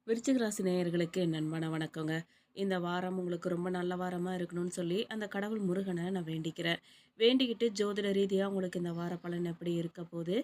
விருச்சிக ராசி நேயர்களுக்கு என் அன்பான வணக்கங்க. இந்த வாரம் உங்களுக்கு ரொம்ப நல்ல வாரமா இருக்கணும்னு சொல்லி அந்த கடவுள் முருகனை நான் வேண்டிக்கிறேன். வேண்டிக்கிட்டு ஜோதிட ரீதியா உங்களுக்கு இந்த வார பலன் எப்படி இருக்க போது?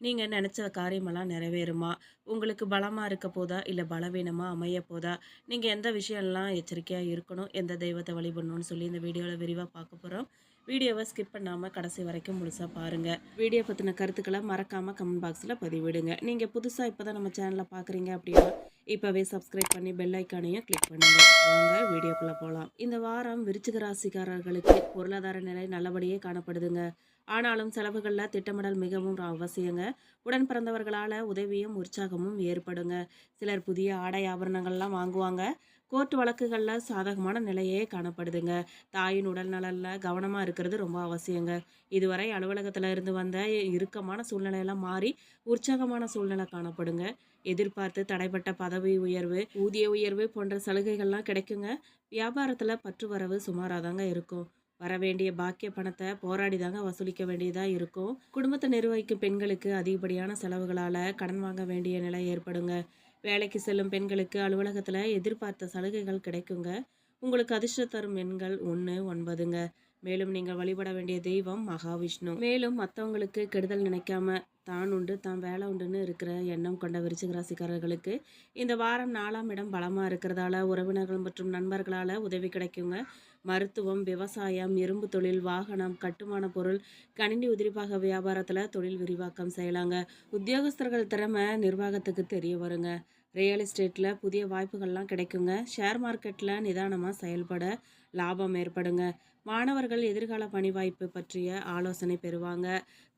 நீங்க நெனச்ச காரியமெல்லாம் நிறைவேறுமா? உங்களுக்கு பலமா இருக்க போதா? இல்ல பலவீனமா அமைய போதா? நீங்க எந்த விஷயம்லாம் எச்சரிக்கையா இருக்கணும்? எந்த தெய்வத்த வழிபடணும்னு சொல்லி இந்த வீடியோல விரிவா பார்க்க போறோம். வீடியோவை ஸ்கிப் பண்ணாம கடைசி வரைக்கும் முழுசா பாருங்க. வீடியோ பத்தின கருத்துக்களை மறக்காம கமெண்ட் பாக்ஸ்ல பதிவிடுங்க. நீங்க புதுசா இப்பதான் நம்ம சேனலை பாக்குறீங்க அப்படின்னா இப்போவே சப்ஸ்கிரைப் பண்ணி பெல் ஐக்கானையும் கிளிக் பண்ணுங்க. வாங்க வீடியோக்குள்ள போகலாம். இந்த வாரம் விருச்சிக ராசிக்காரர்களுக்கு பொருளாதார நிலை நல்லபடியே காணப்படுதுங்க. ஆனாலும் செலவுகளில் திட்டமிடல் மிகவும் அவசியங்க. உடன் பிறந்தவர்களால் உதவியும் உற்சாகமும் ஏற்படுங்க. சிலர் புதிய ஆடை ஆபரணங்கள்லாம் வாங்குவாங்க. கோர்ட் வழக்குகளில் சாதகமான நிலையே காணப்படுதுங்க. தாயின் உடல் நலனில் கவனமாக இருக்கிறது ரொம்ப அவசியங்க. இதுவரை அலுவலகத்தில் இருந்து வந்த இறுக்கமான சூழ்நிலையெல்லாம் மாறி உற்சாகமான சூழ்நிலை காணப்படுங்க. எதிர்பார்த்து தடைப்பட்ட பதவி உயர்வு, ஊதிய உயர்வு போன்ற சலுகைகள்லாம் கிடைக்குங்க. வியாபாரத்தில் பற்று வரவு சுமாராக தாங்க இருக்கும். வரவேண்டிய பாக்கிய பணத்தை போராடி தாங்க வசூலிக்க வேண்டியதாக இருக்கும். குடும்பத்தை நிர்வகிக்கும் பெண்களுக்கு அதிகப்படியான செலவுகளால் கடன் வாங்க வேண்டிய நிலை ஏற்படுங்க. வேலைக்கு செல்லும் பெண்களுக்கு அலுவலகத்தில் எதிர்பார்த்த சலுகைகள் கிடைக்குங்க. உங்களுக்கு அதிர்ஷ்டம் தரும் எண்கள் 1, 9ங்க. மேலும் நீங்கள் வழிபட வேண்டிய தெய்வம் மகாவிஷ்ணு. மேலும் மற்றவங்களுக்கு கெடுதல் நினைக்காம தான் உண்டு தான் வேலை உண்டுன்னு இருக்கிற எண்ணம் கொண்ட விருச்சிக ராசிக்காரர்களுக்கு இந்த வாரம் 4ஆம் இடம் பலமாக இருக்கிறதால உறவினர்கள் மற்றும் நண்பர்களால் உதவி கிடைக்குங்க. மருத்துவம், விவசாயம், இரும்பு தொழில், வாகனம், கட்டுமான பொருள், கணினி உதிரிபாக வியாபாரத்தில் தொழில் விரிவாக்கம் செய்யலாங்க. உத்தியோகஸ்தர்கள் திறமை நிர்வாகத்துக்கு தெரிய வருங்க. ரியல் எஸ்டேட்டில் புதிய வாய்ப்புகள்லாம் கிடைக்குங்க. ஷேர் மார்க்கெட்டில் நிதானமாக செயல்பட லாபம் ஏற்படுங்க. மாணவர்கள் எதிர்கால பணி வாய்ப்பு பற்றிய ஆலோசனை பெறுவாங்க.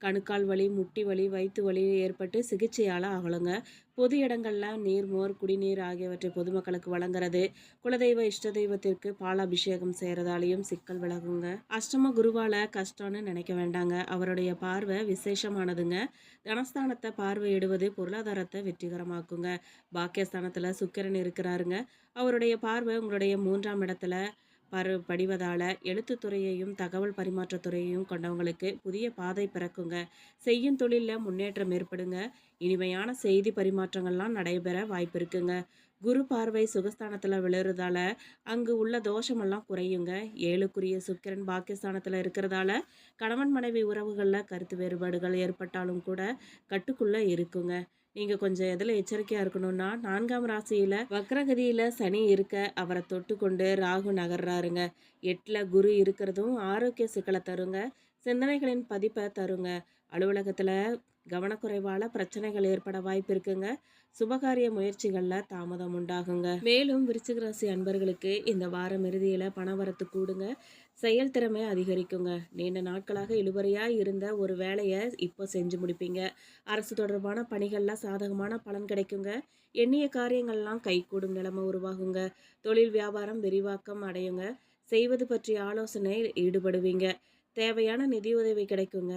கணுக்கால் வலி, முட்டி வலி, வயிற்று வலி ஏற்பட்டு சிகிச்சையால் ஆகலுங்க. பொது இடங்களில் நீர்மோர், குடிநீர் ஆகியவற்றை பொதுமக்களுக்கு வழங்குறது, குலதெய்வ இஷ்ட தெய்வத்திற்கு பாலாபிஷேகம் செய்கிறதாலையும் சிக்கல் விலகுங்க. அஷ்டம குருவால கஷ்டம்னு நினைக்க வேண்டாங்க. அவருடைய பார்வை விசேஷமானதுங்க. தனஸ்தானத்தை பார்வையிடுவது பொருளாதாரத்தை வெற்றிகரமாக்குங்க. பாக்கியஸ்தானத்தில் சுக்கிரன் இருக்கிறாருங்க. அவருடைய பார்வை உங்களுடைய 3ஆம் இடத்துல படிவதால எழுத்துத்துறையையும் தகவல் பரிமாற்றத்துறையையும் கொண்டவங்களுக்கு புதிய பாதை பிறக்குங்க. செய்யும் தொழிலில் முன்னேற்றம் ஏற்படுங்க. இனிமையான செய்தி பரிமாற்றங்கள்லாம் நடைபெற வாய்ப்பு இருக்குங்க. குரு பார்வை சுகஸ்தானத்தில் விழுறதால அங்கு உள்ள தோஷமெல்லாம் குறையுங்க. 7க்குரிய சுக்கிரன் பாக்கியஸ்தானத்தில் இருக்கிறதால கணவன் மனைவி உறவுகளில் கருத்து வேறுபாடுகள் ஏற்பட்டாலும் கூட கட்டுக்குள்ளே இருக்குங்க. நீங்கள் கொஞ்சம் எதில் எச்சரிக்கையாக இருக்கணும்னா 4ஆம் ராசியில் வக்ரகதியில் சனி இருக்க அவரை தொட்டு கொண்டு ராகு நகர்றாருங்க. 8ல் குரு இருக்கிறதும் ஆரோக்கிய சிக்கலை தருங்க. சிந்தனைகளின் பதிப்பை தருங்க. அலுவலகத்தில் கவனக்குறைவால் பிரச்சனைகள் ஏற்பட வாய்ப்பு இருக்குங்க. சுபகாரிய முயற்சிகளில் தாமதம் உண்டாகுங்க. மேலும் விருச்சிக ராசி அன்பர்களுக்கு இந்த வாரம் இறுதியில் பணவரத்து கூடுங்க. செயல்திறமை அதிகரிக்குங்க. நீண்ட நாட்களாக இழுபறியாக இருந்த ஒரு வேலையை இப்போ செஞ்சு முடிப்பீங்க. அரசு தொடர்பான பணிகளில் சாதகமான பலன் கிடைக்குங்க. எண்ணிய காரியங்கள்லாம் கைகூடும் நிலைமை உருவாகுங்க. தொழில் வியாபாரம் விரிவாக்கம் அடையுங்க. செய்வது பற்றிய ஆலோசனை ஈடுபடுவீங்க. தேவையான நிதியுதவி கிடைக்குங்க.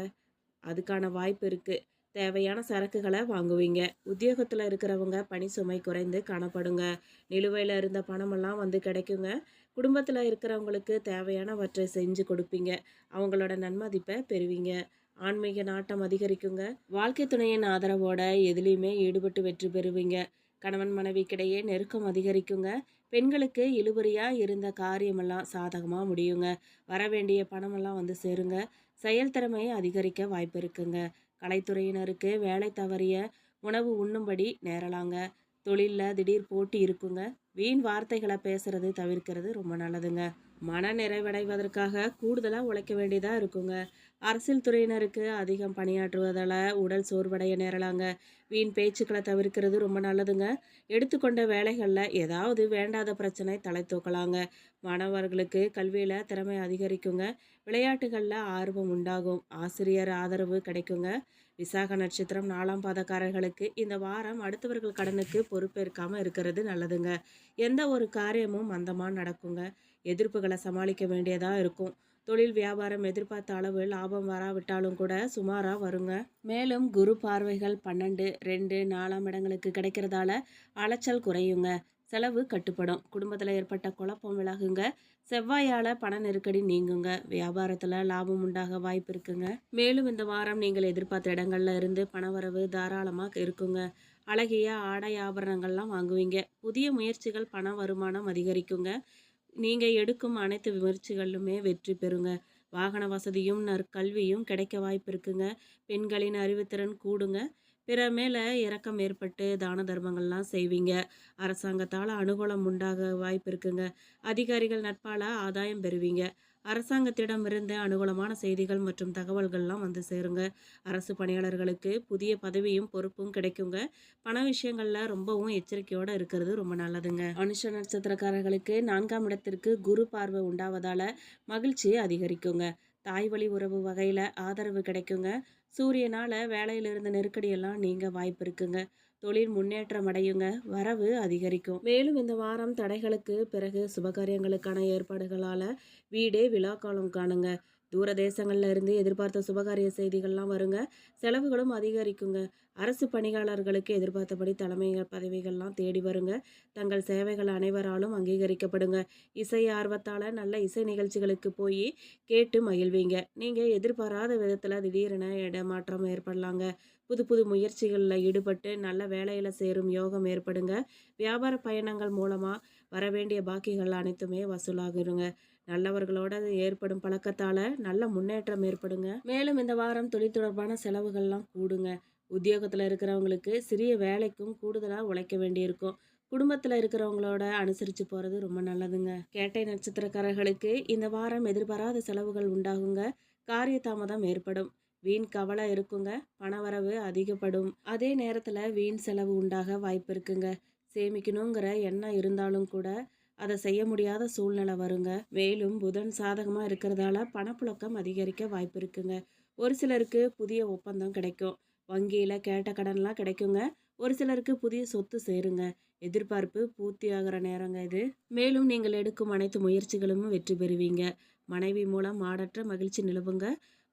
அதுக்கான வாய்ப்பு இருக்குது. தேவையான சரக்குகளை வாங்குவீங்க. உத்தியோகத்தில் இருக்கிறவங்க பணி சுமை குறைந்து காணப்படுங்க. நிலுவையில் இருந்த பணமெல்லாம் வந்து கிடைக்குங்க. குடும்பத்தில் இருக்கிறவங்களுக்கு தேவையானவற்றை செஞ்சு கொடுப்பீங்க. அவங்களோட நன்மதிப்பை பெறுவீங்க. ஆன்மீக நாட்டம் அதிகரிக்குங்க. வாழ்க்கை துணையின் ஆதரவோட எதுலேயுமே ஈடுபட்டு வெற்றி பெறுவீங்க. கணவன் மனைவிக்கிடையே நெருக்கம் அதிகரிக்குங்க. பெண்களுக்கு இழுபறியாக இருந்த காரியமெல்லாம் சாதகமாக முடியுங்க. வரவேண்டிய பணமெல்லாம் வந்து சேருங்க. செயல்திறமையை அதிகரிக்க வாய்ப்பு இருக்குங்க. கலைத்துறையினருக்கு வேலை தவறிய உணவு உண்ணும்படி நேரலாங்க. தொழிலில் திடீர் போட்டி இருக்குங்க. வீண் வார்த்தைகளை பேசுறது தவிர்க்கிறது ரொம்ப நல்லதுங்க. மன நிறைவடைவதற்காக கூடுதலாக உழைக்க வேண்டியதாக இருக்குங்க. அரசியல் துறையினருக்கு அதிகம் பணியாற்றுவதால் உடல் சோர்வடைய நேரலாங்க. வீண் பேச்சுக்களை தவிர்க்கிறது ரொம்ப நல்லதுங்க. எடுத்துக்கொண்ட வேலைகளில் ஏதாவது வேண்டாத பிரச்சனை தலை தூக்கலாங்க. மாணவர்களுக்கு கல்வியில் திறமை அதிகரிக்குங்க. விளையாட்டுகளில் ஆர்வம் உண்டாகும். ஆசிரியர் ஆதரவு கிடைக்குங்க. விசாக நட்சத்திரம் 4ஆம் பாதக்காரர்களுக்கு இந்த வாரம் அடுத்தவர்கள் கடனுக்கு பொறுப்பேற்காமல் இருக்கிறது நல்லதுங்க. எந்த ஒரு காரியமும் மந்தமாக நடக்குங்க. எதிர்ப்புகளை சமாளிக்க வேண்டியதாக இருக்கும். தொழில் வியாபாரம் எதிர்பார்த்த அளவு லாபம் வராவிட்டாலும் கூட சுமாராக வருங்க. மேலும் குரு பார்வைகள் 12, 2, 4ஆம் இடங்களுக்கு கிடைக்கிறதால அலைச்சல் குறையுங்க. செலவு கட்டுப்படும். குடும்பத்தில் ஏற்பட்ட குழப்பம் விலகுங்க. செவ்வாயால் பண நெருக்கடி நீங்குங்க. வியாபாரத்தில் லாபம் உண்டாக வாய்ப்பு இருக்குங்க. மேலும் இந்த வாரம் நீங்கள் எதிர்பார்த்த இடங்கள்ல இருந்து பணவரவு தாராளமாக இருக்குங்க. அழகிய ஆடை ஆபரணங்கள்லாம் வாங்குவீங்க. புதிய முயற்சிகள் பண வருமானம் அதிகரிக்குங்க. நீங்க எடுக்கும் அனைத்து முயற்சிகளிலுமே வெற்றி பெறுங்க. வாகன வசதியும் நற்கல்வியும் கிடைக்க வாய்ப்பு இருக்குங்க. பெண்களின் அறிவுத்திறன் கூடுங்க. பிற மேல இரக்கம் ஏற்பட்டு தான தர்மங்கள்லாம் செய்வீங்க. அரசாங்கத்தால அனுகூலம் உண்டாக வாய்ப்பு இருக்குங்க. அதிகாரிகள் நட்பால ஆதாயம் பெறுவீங்க. அரசாங்கத்திடமிருந்து அனுகூலமான செய்திகள் மற்றும் தகவல்கள்லாம் வந்து சேருங்க. அரசு பணியாளர்களுக்கு புதிய பதவியும் பொறுப்பும் கிடைக்குங்க. பண விஷயங்கள்ல ரொம்பவும் எச்சரிக்கையோட இருக்கிறது ரொம்ப நல்லதுங்க. அனுஷ நட்சத்திரக்காரர்களுக்கு 4ஆம் இடத்திற்கு குரு பார்வை உண்டாவதால மகிழ்ச்சி அதிகரிக்குங்க. தாய் வழி உறவு வகையில ஆதரவு கிடைக்குங்க. சூரியனால வேலையிலிருந்து நெருக்கடியெல்லாம் நீங்க வாய்ப்பு இருக்குங்க. தொழில் முன்னேற்றம் அடையுங்க. வரவு அதிகரிக்கும். மேலும் இந்த வாரம் தடைகளுக்கு பிறகு சுபகாரியங்களுக்கான ஏற்பாடுகளால வீடே விழாக்காலம் காணுங்க. தூர தேசங்கள்ல இருந்து எதிர்பார்த்த சுபகாரிய செய்திகள்லாம் வருங்க. செலவுகளும் அதிகரிக்குங்க. அரசு பணியாளர்களுக்கு எதிர்பார்த்தபடி தலைமை பதவிகள்லாம் தேடி வருங்க. தங்கள் சேவைகள் அனைவராலும் அங்கீகரிக்கப்படுங்க. இசை ஆர்வத்தால நல்ல இசை நிகழ்ச்சிகளுக்கு போய் கேட்டு மகிழ்வீங்க. நீங்க எதிர்பாராத விதத்துல திடீரென இடமாற்றம் ஏற்படலாங்க. புது புது முயற்சிகளில் ஈடுபட்டு நல்ல வேலையில் சேரும் யோகம் ஏற்படுங்க. வியாபார பயணங்கள் மூலமாக வரவேண்டிய பாக்கிகள் அனைத்துமே வசூலாகிருங்க. நல்லவர்களோட ஏற்படும் பழக்கத்தால் நல்ல முன்னேற்றம் ஏற்படுங்க. மேலும் இந்த வாரம் தொழில் தொடர்பான செலவுகள்லாம் கூடுங்க. உத்தியோகத்தில் இருக்கிறவங்களுக்கு சிறிய வேலைக்கும் கூடுதலாக உழைக்க வேண்டியிருக்கும். குடும்பத்தில் இருக்கிறவங்களோட அனுசரித்து போகிறது ரொம்ப நல்லதுங்க. கேட்டை நட்சத்திரக்காரர்களுக்கு இந்த வாரம் எதிர்பாராத செலவுகள் உண்டாகுங்க. காரிய தாமதம் ஏற்படும். வீண் கவலை இருக்குங்க. பணவரவு அதிகப்படும். அதே நேரத்தில் வீண் செலவு உண்டாக வாய்ப்பு இருக்குங்க. சேமிக்கணுங்கிற எண்ணம் இருந்தாலும் கூட அதை செய்ய முடியாத சூழ்நிலை வருங்க. மேலும் புதன் சாதகமாக இருக்கிறதால பணப்புழக்கம் அதிகரிக்க வாய்ப்பு இருக்குங்க. ஒரு சிலருக்கு புதிய ஒப்பந்தம் கிடைக்கும். வங்கியில் கேட்ட கடன்லாம் கிடைக்குங்க. ஒரு சிலருக்கு புதிய சொத்து சேருங்க. எதிர்பார்ப்பு பூர்த்தி ஆகிற நேரங்க இது. மேலும் நீங்கள் எடுக்கும் அனைத்து முயற்சிகளும் வெற்றி பெறுவீங்க. மனைவி மூலம் ஆடற்ற மகிழ்ச்சி நிலவுங்க.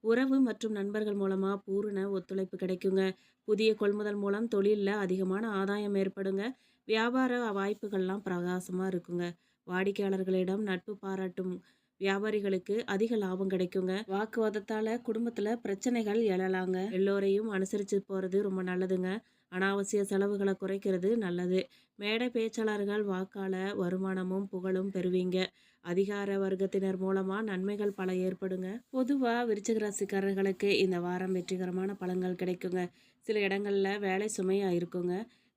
உறவு மற்றும் நண்பர்கள் மூலமா பூரண ஒத்துழைப்பு கிடைக்குங்க. புதிய கொள்முதல் மூலம் தொழிலில் அதிகமான ஆதாயம் ஏற்படுங்க. வியாபார வாய்ப்புகள்லாம் பிரகாசமா இருக்குங்க. வாடிக்கையாளர்களிடம் நட்பு பாராட்டும் வியாபாரிகளுக்கு அதிக லாபம் கிடைக்குங்க. வாக்குவாதத்தால குடும்பத்துல பிரச்சனைகள் எழலாங்க. எல்லோரையும் அனுசரித்து போறது ரொம்ப நல்லதுங்க. அனாவசிய செலவுகளை குறைக்கிறது நல்லது. மேடை பேச்சாளர்கள் வாக்கால வருமானமும் புகழும் பெறுவீங்க. அதிகார வர்க்கத்தினர் மூலமா நன்மைகள் பல ஏற்படுங்க. பொதுவா விருச்சிக ராசிக்காரர்களுக்கு இந்த வாரம் வெற்றிகரமான பலன்கள் கிடைக்குங்க. சில இடங்கள்ல வேலை சுமையா இருக்குங்க.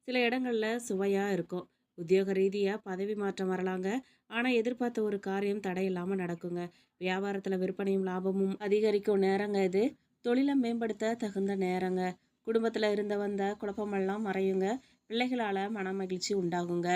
சில இடங்கள்ல சுவையா இருக்கும். உத்தியோக ரீதியா பதவி மாற்றம் வரலாங்க. ஆனா எதிர்பார்த்த ஒரு காரியம் தடையில்லாம நடக்குங்க. வியாபாரத்துல விற்பனையும் லாபமும் அதிகரிக்கும் நேரங்க இது. தொழிலை மேம்படுத்த தகுந்த நேரங்க. குடும்பத்துல இருந்த வந்த குழப்பமெல்லாம் மறையுங்க. பிள்ளைகளால மன மகிழ்ச்சி உண்டாகுங்க.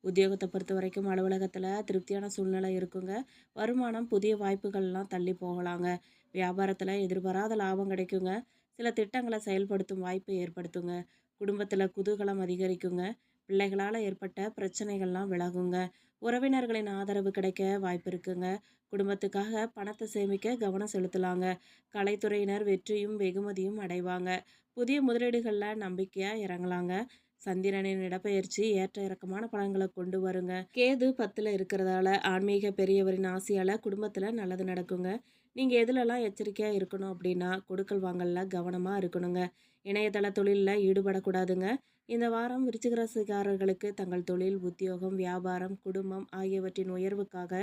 உத்தியோகத்தை பொறுத்த வரைக்கும் அலுவலகத்தில் திருப்தியான சூழ்நிலை இருக்குங்க. வருமானம் புதிய வாய்ப்புகள்லாம் தள்ளி போகலாங்க. வியாபாரத்தில் எதிர்பாராத லாபம் கிடைக்குங்க. சில திட்டங்களை செயல்படுத்தும் வாய்ப்பு ஏற்படுத்துங்க. குடும்பத்தில் குதூகலம் அதிகரிக்குங்க. பிள்ளைகளால் ஏற்பட்ட பிரச்சனைகள்லாம் விலகுங்க. உறவினர்களின் ஆதரவு கிடைக்க வாய்ப்பு இருக்குங்க. குடும்பத்துக்காக பணத்தை சேமிக்க கவனம் செலுத்தலாங்க. கலைத்துறையினர் வெற்றியும் வெகுமதியும் அடைவாங்க. புதிய முதலீடுகளில் நம்பிக்கையாக இறங்கலாங்க. சந்திரனின் இடப்பெயர்ச்சி ஏற்ற இறக்கமான பலன்களை கொண்டு வருங்க. கேது 10ல் இருக்கிறதால ஆன்மீக பெரியவரின் ஆசையால குடும்பத்துல நல்லது நடக்குங்க. நீங்க எதுலலாம் எச்சரிக்கையா இருக்கணும் அப்படின்னா கொடுக்கல் வாங்கல்ல கவனமா இருக்கணுங்க. இணையதள தொழிலில் ஈடுபடக்கூடாதுங்க. இந்த வாரம் விருச்சிக ராசிக்காரர்களுக்கு தங்கள் தொழில், உத்தியோகம், வியாபாரம், குடும்பம் ஆகியவற்றின் உயர்வுக்காக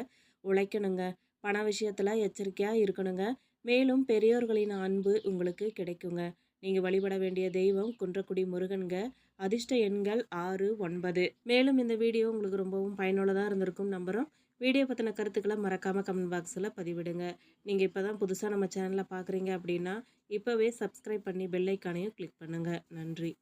உழைக்கணுங்க. பண விஷயத்துல எச்சரிக்கையா இருக்கணுங்க. மேலும் பெரியோர்களின் அன்பு உங்களுக்கு கிடைக்குங்க. நீங்க வழிபட வேண்டிய தெய்வம் குன்றக்குடி முருகன்க. அதிர்ஷ்ட எண்கள் 6, 9. மேலும் இந்த வீடியோ உங்களுக்கு ரொம்பவும் பயனுள்ளதாக இருந்திருக்கும் நம்புகிறோம். வீடியோ பற்றின கருத்துக்களை மறக்காமல் கமெண்ட் பாக்ஸில் பதிவிடுங்க. நீங்கள் இப்போ தான் புதுசாக நம்ம சேனலை பார்க்குறீங்க அப்படின்னா இப்போவே சப்ஸ்கிரைப் பண்ணி பெல் ஐக்கானையும் கிளிக் பண்ணுங்கள். நன்றி.